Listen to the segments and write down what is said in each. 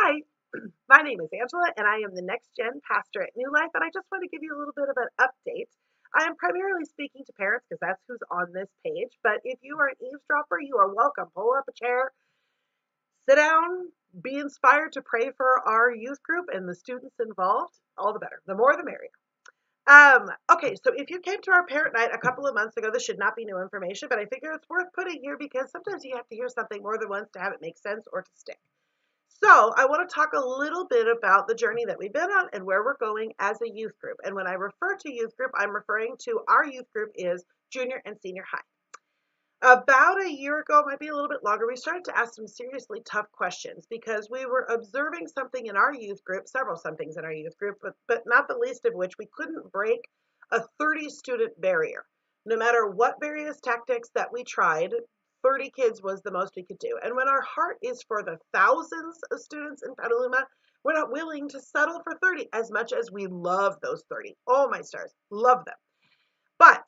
Hi, my name is Angela, and I am the Next Gen Pastor at New Life. And I just want to give you a little bit of an update. I am primarily speaking to parents because that's who's on this page. But if you are an eavesdropper, you are welcome. Pull up a chair, sit down, be inspired to pray for our youth group and the students involved. All the better. The more, the merrier. Okay, so if you came to our parent night a couple of months ago, this should not be new information, but I figure it's worth putting here because sometimes you have to hear something more than once to have it make sense or to stick. So, I want to talk a little bit about the journey that we've been on and where we're going as a youth group. And when I refer to youth group, I'm referring to our youth group is junior and senior high. About a year ago, might be a little bit longer, we started to ask some seriously tough questions because we were observing something in our youth group, several somethings in our youth group, but not the least of which we couldn't break a 30 student barrier. No matter what various tactics that we tried, 30 kids was the most we could do. And when our heart is for the thousands of students in Petaluma, we're not willing to settle for 30 as much as we love those 30. Oh, my stars, love them. But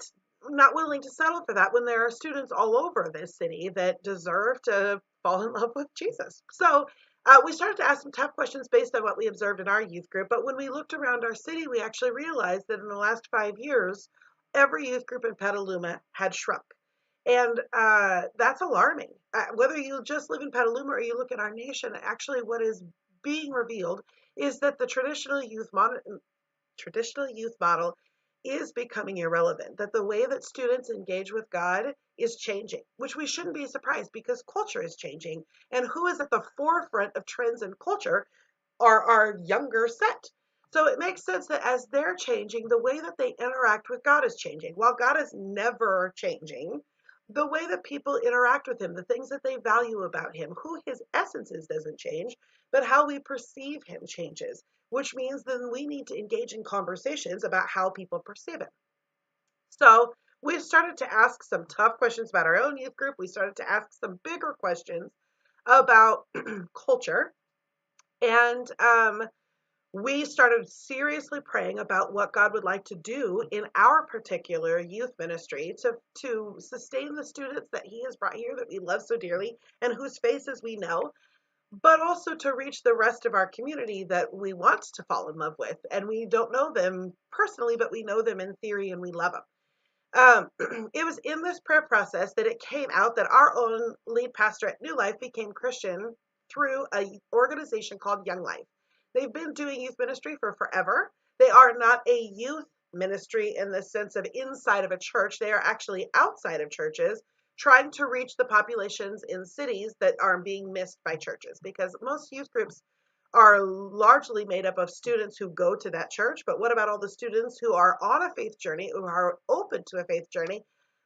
not willing to settle for that when there are students all over this city that deserve to fall in love with Jesus. So we started to ask some tough questions based on what we observed in our youth group. But when we looked around our city, we actually realized that in the last 5 years, every youth group in Petaluma had shrunk. And that's alarming. Whether you just live in Petaluma or you look at our nation, actually what is being revealed is that the traditional youth model is becoming irrelevant, that the way that students engage with God is changing, which we shouldn't be surprised because culture is changing. And who is at the forefront of trends and culture are our younger set. So it makes sense that as they're changing, the way that they interact with God is changing. While God is never changing, the way that people interact with him, the things that they value about him, who his essence is doesn't change, but how we perceive him changes, which means then we need to engage in conversations about how people perceive him. So we started to ask some tough questions about our own youth group. We started to ask some bigger questions about culture. And we started seriously praying about what God would like to do in our particular youth ministry to sustain the students that he has brought here that we love so dearly and whose faces we know, but also to reach the rest of our community that we want to fall in love with. And we don't know them personally, but we know them in theory and we love them. It was in this prayer process that it came out that our own lead pastor at New Life became Christian through an organization called Young Life. They've been doing youth ministry for forever. They are not a youth ministry in the sense of inside of a church. They are actually outside of churches, trying to reach the populations in cities that are being missed by churches, because most youth groups are largely made up of students who go to that church. But what about all the students who are on a faith journey, who are open to a faith journey,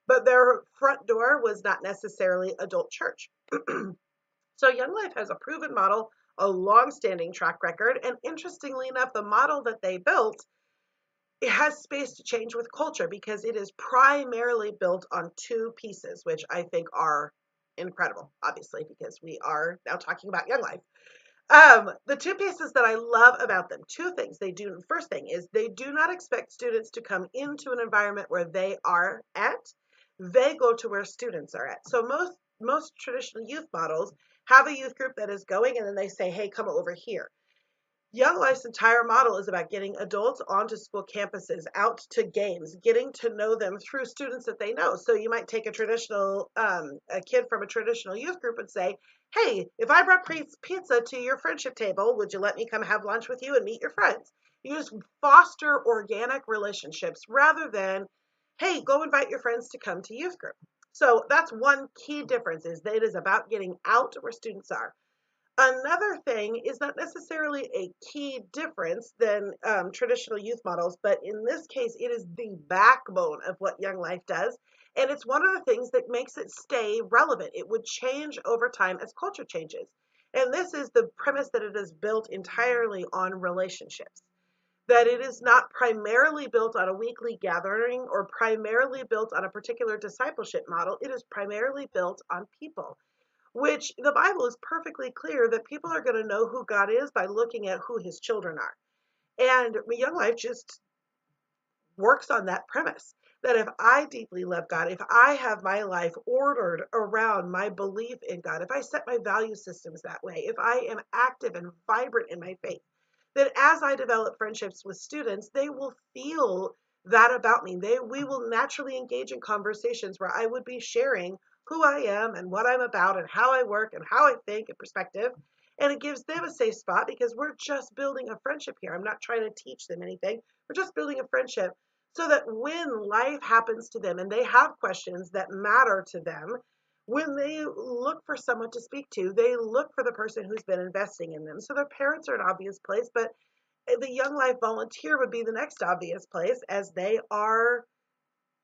but their front door was not necessarily adult church? So Young Life has a proven model, a long-standing track record, and interestingly enough, the model that they built, it has space to change with culture because it is primarily built on two pieces, which I think are incredible, obviously, because we are now talking about Young Life. The two pieces that I love about them, two things they do. First thing is they do not expect students to come into an environment where they are at. They go to where students are at. So most traditional youth models have a youth group that is going and then they say, hey, come over here. Young Life's entire model is about getting adults onto school campuses, out to games, getting to know them through students that they know. So you might take a kid from a traditional youth group and say, hey, if I brought pizza to your friendship table, would you let me come have lunch with you and meet your friends? You just foster organic relationships rather than, hey, go invite your friends to come to youth group. So that's one key difference, is that it is about getting out to where students are. Another thing is not necessarily a key difference than traditional youth models, but in this case, it is the backbone of what Young Life does. And it's one of the things that makes it stay relevant. It would change over time as culture changes. And this is the premise that it is built entirely on relationships, that it is not primarily built on a weekly gathering or primarily built on a particular discipleship model. It is primarily built on people, which the Bible is perfectly clear that people are going to know who God is by looking at who his children are. And Young Life just works on that premise. that if I deeply love God, if I have my life ordered around my belief in God, if I set my value systems that way, if I am active and vibrant in my faith, then as I develop friendships with students, they will feel that about me. We will naturally engage in conversations where I would be sharing who I am and what I'm about and how I work and how I think and perspective. And it gives them a safe spot because we're just building a friendship here. I'm not trying to teach them anything. We're just building a friendship so that when life happens to them and they have questions that matter to them, when they look for someone to speak to, they look for the person who's been investing in them. So their parents are an obvious place, but the Young Life volunteer would be the next obvious place, as they are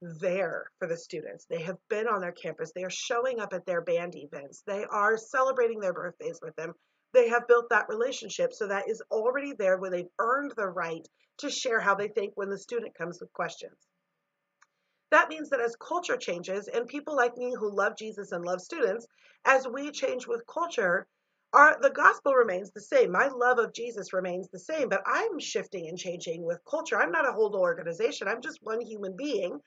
there for the students. They have been on their campus. They are showing up at their band events. They are celebrating their birthdays with them. They have built that relationship. So that is already there where they've earned the right to share how they think when the student comes with questions. That means that as culture changes, and people like me who love Jesus and love students, as we change with culture, the gospel remains the same. My love of Jesus remains the same, but I'm shifting and changing with culture. I'm not a whole organization. I'm just one human being.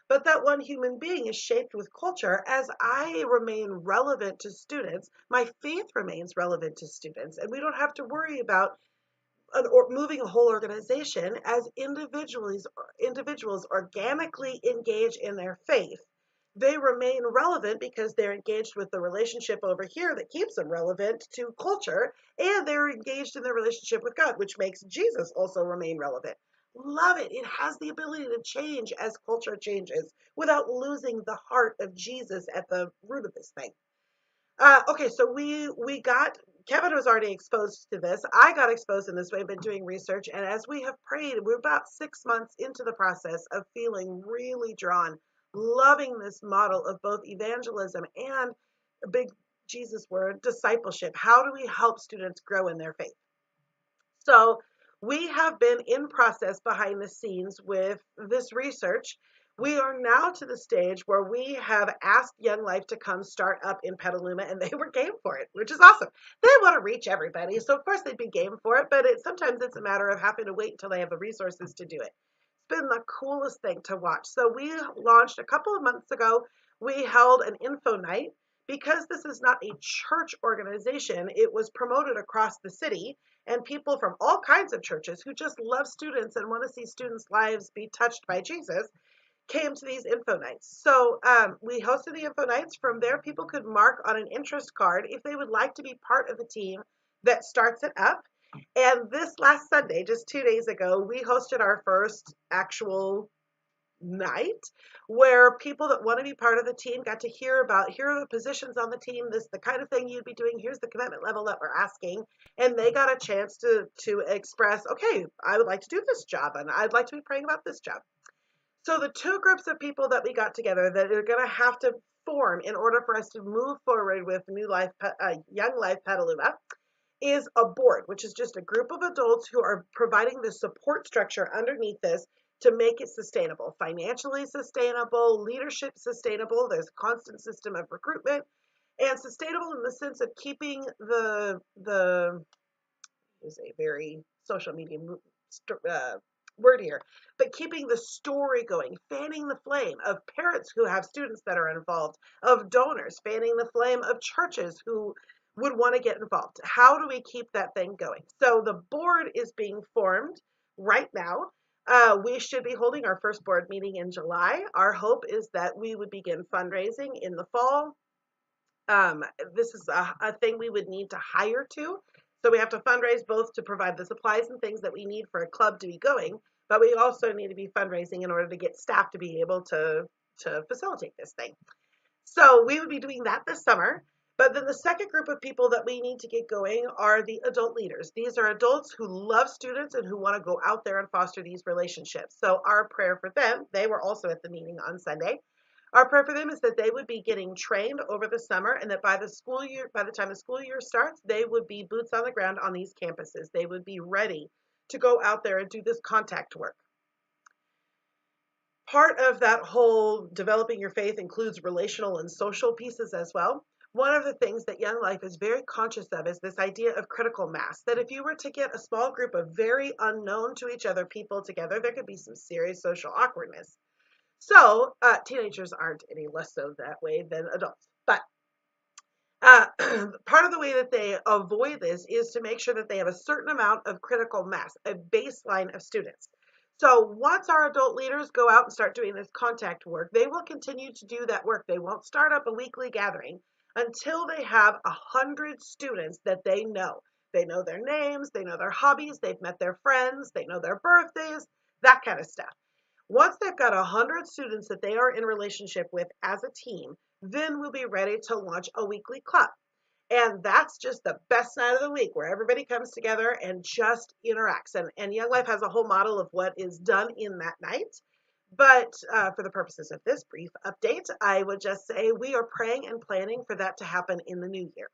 But that one human being is shaped with culture. As I remain relevant to students, my faith remains relevant to students. And we don't have to worry about or moving a whole organization. As individuals organically engage in their faith, they remain relevant because they're engaged with the relationship over here that keeps them relevant to culture, and they're engaged in their relationship with God, which makes Jesus also remain relevant. Love it. It has the ability to change as culture changes without losing the heart of Jesus at the root of this thing. Okay, so we got Kevin was already exposed to this. I got exposed in this way. I've been doing research, and as we have prayed, we're about 6 months into the process of feeling really drawn, loving this model of both evangelism and a big Jesus word, discipleship. How do we help students grow in their faith? So we have been in process behind the scenes with this research. We are now to the stage where we have asked Young Life to come start up in Petaluma, and they were game for it, which is awesome. They want to reach everybody, so of course they'd be game for it, but sometimes it's a matter of having to wait until they have the resources to do it. It's been the coolest thing to watch. So we launched a couple of months ago. We held an info night. Because this is not a church organization, it was promoted across the city, and people from all kinds of churches who just love students and want to see students' lives be touched by Jesus came to these info nights. So we hosted the info nights. From there, people could mark on an interest card if they would like to be part of the team that starts it up. And this last Sunday, just 2 days ago, we hosted our first actual night where people that want to be part of the team got to hear about, here are the positions on the team, this the kind of thing you'd be doing, here's the commitment level that we're asking, and they got a chance to express, okay, I would like to do this job and I'd like to be praying about this job. So the two groups of people that we got together that are going to have to form in order for us to move forward with Young Life Petaluma is a board, which is just a group of adults who are providing the support structure underneath this to make it sustainable, financially sustainable, leadership sustainable. There's a constant system of recruitment, and sustainable in the sense of keeping the is a very social media word here, but keeping the story going, fanning the flame of parents who have students that are involved, of donors, fanning the flame of churches who would want to get involved. How do we keep that thing going? So the board is being formed right now. We should be holding our first board meeting in July. Our hope is that we would begin fundraising in the fall. This is a thing we would need to hire to. So we have to fundraise both to provide the supplies and things that we need for a club to be going, but we also need to be fundraising in order to get staff to be able to facilitate this thing. So we would be doing that this summer. But then the second group of people that we need to get going are the adult leaders. These are adults who love students and who want to go out there and foster these relationships. So our prayer for them, they were also at the meeting on Sunday. Our prayer for them is that they would be getting trained over the summer, and that by the time the school year starts, they would be boots on the ground on these campuses. They would be ready to go out there and do this contact work. Part of that whole developing your faith includes relational and social pieces as well. One of the things that Young Life is very conscious of is this idea of critical mass, that if you were to get a small group of very unknown to each other people together, there could be some serious social awkwardness. So teenagers aren't any less so that way than adults. But part of the way that they avoid this is to make sure that they have a certain amount of critical mass, a baseline of students. So once our adult leaders go out and start doing this contact work, they will continue to do that work. They won't start up a weekly gathering until they have 100 students that they know. They know their names, they know their hobbies, they've met their friends, they know their birthdays, that kind of stuff. Once they've got 100 students that they are in relationship with as a team, then we'll be ready to launch a weekly club. And that's just the best night of the week where everybody comes together and just interacts. And Young Life has a whole model of what is done in that night. But for the purposes of this brief update, I would just say we are praying and planning for that to happen in the new year.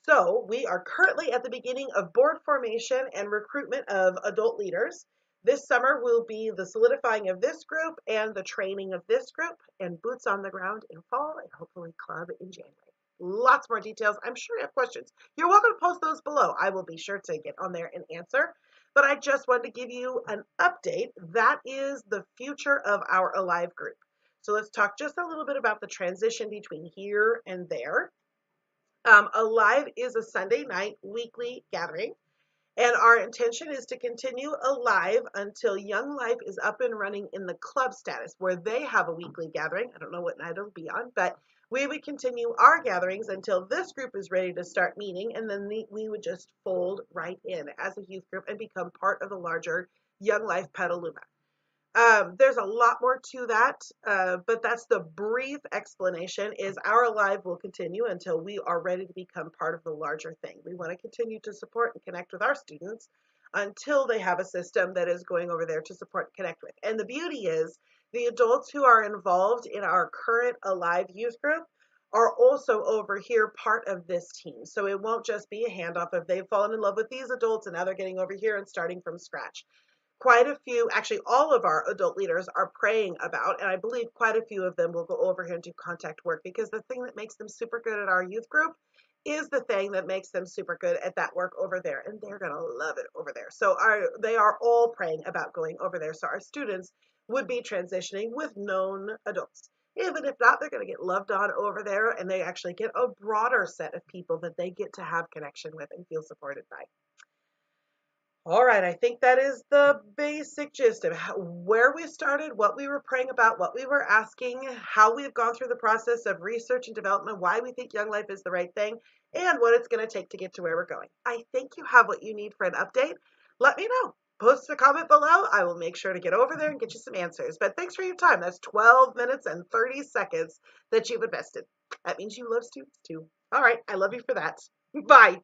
So we are currently at the beginning of board formation and recruitment of adult leaders. This summer will be the solidifying of this group and the training of this group, and boots on the ground in fall and hopefully club in January. Lots more details. I'm sure you have questions. You're welcome to post those below. I will be sure to get on there and answer. But I just wanted to give you an update. That is the future of our Alive group. So let's talk just a little bit about the transition between here and there. Alive is a Sunday night weekly gathering, and our intention is to continue Alive until Young Life is up and running in the club status, where they have a weekly gathering. I don't know what night it'll be on, but we would continue our gatherings until this group is ready to start meeting, and then we would just fold right in as a youth group and become part of the larger Young Life Petaluma. There's a lot more to that, but that's the brief explanation. Is our Alive will continue until we are ready to become part of the larger thing. We want to continue to support and connect with our students until they have a system that is going over there to support and connect with. And the beauty is the adults who are involved in our current Alive youth group are also over here part of this team. So it won't just be a handoff of they've fallen in love with these adults and now they're getting over here and starting from scratch. Quite a few, actually all of our adult leaders are praying about, and I believe quite a few of them will go over here and do contact work, because the thing that makes them super good at our youth group is the thing that makes them super good at that work over there, and they're going to love it over there. So they are all praying about going over there, so our students would be transitioning with known adults. Even if not, they're going to get loved on over there, and they actually get a broader set of people that they get to have connection with and feel supported by. All right, I think that is the basic gist of where we started, what we were praying about, what we were asking, how we've gone through the process of research and development, why we think Young Life is the right thing, and what it's going to take to get to where we're going. I think you have what you need for an update. Let me know. Post a comment below. I will make sure to get over there and get you some answers. But thanks for your time. That's 12 minutes and 30 seconds that you've invested. That means you love students too. All right, I love you for that. Bye.